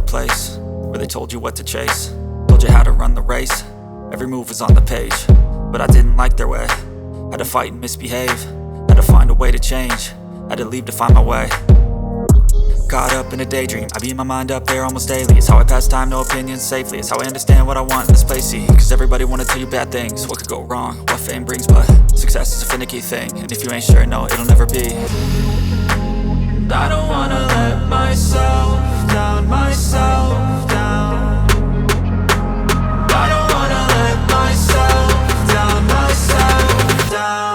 place where they told you what to chase, told you how to run the race. Every move was on the page, but I didn't like their way. Had to fight and misbehave, had to find a way to change, had to leave to find my way. Caught up in a daydream, I beat my mind up there almost daily. It's how I pass time, no opinions safely. It's how I understand what I want in this place, see. Cause everybody wanna tell you bad things, what could go wrong, what fame brings. But success is a finicky thing, and if you ain't sure, no, it'll never be. I don't wanna let myself down, myself down. I don't wanna let myself down, myself down.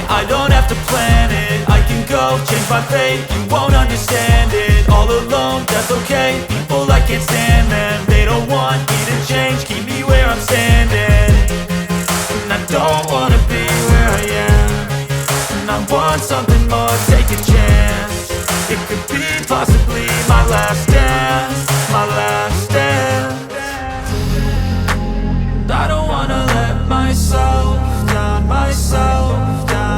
I don't have to plan it, I can go change my fate. You won't understand it, all alone, that's okay. People I can't stand them, they don't want me to change. Keep me where I'm standing, and I don't wanna be where I am. And I want something more, take a chance. It could be possibly my last dance, my last dance. And I don't wanna let myself down, myself down.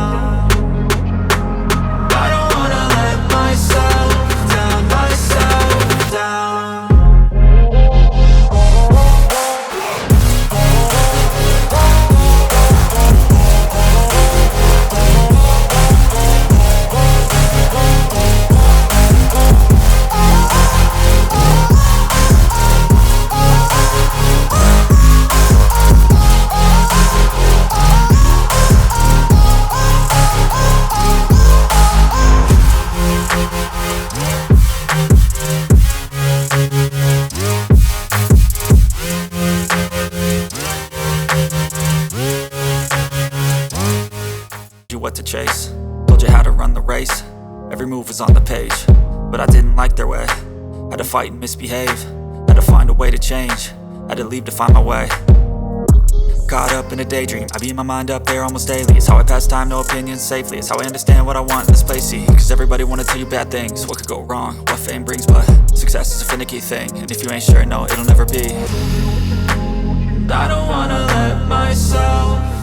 What to chase, told you how to run the race. Every move was on the page, but I didn't like their way. Had to fight and misbehave, had to find a way to change, had to leave to find my way. Caught up in a daydream, I beat my mind up there almost daily. It's how I pass time, no opinions safely. It's how I understand what I want in this place, see. Cause everybody wanna tell you bad things, what could go wrong, what fame brings. But success is a finicky thing, and if you ain't sure, no, it'll never be. I don't wanna let myself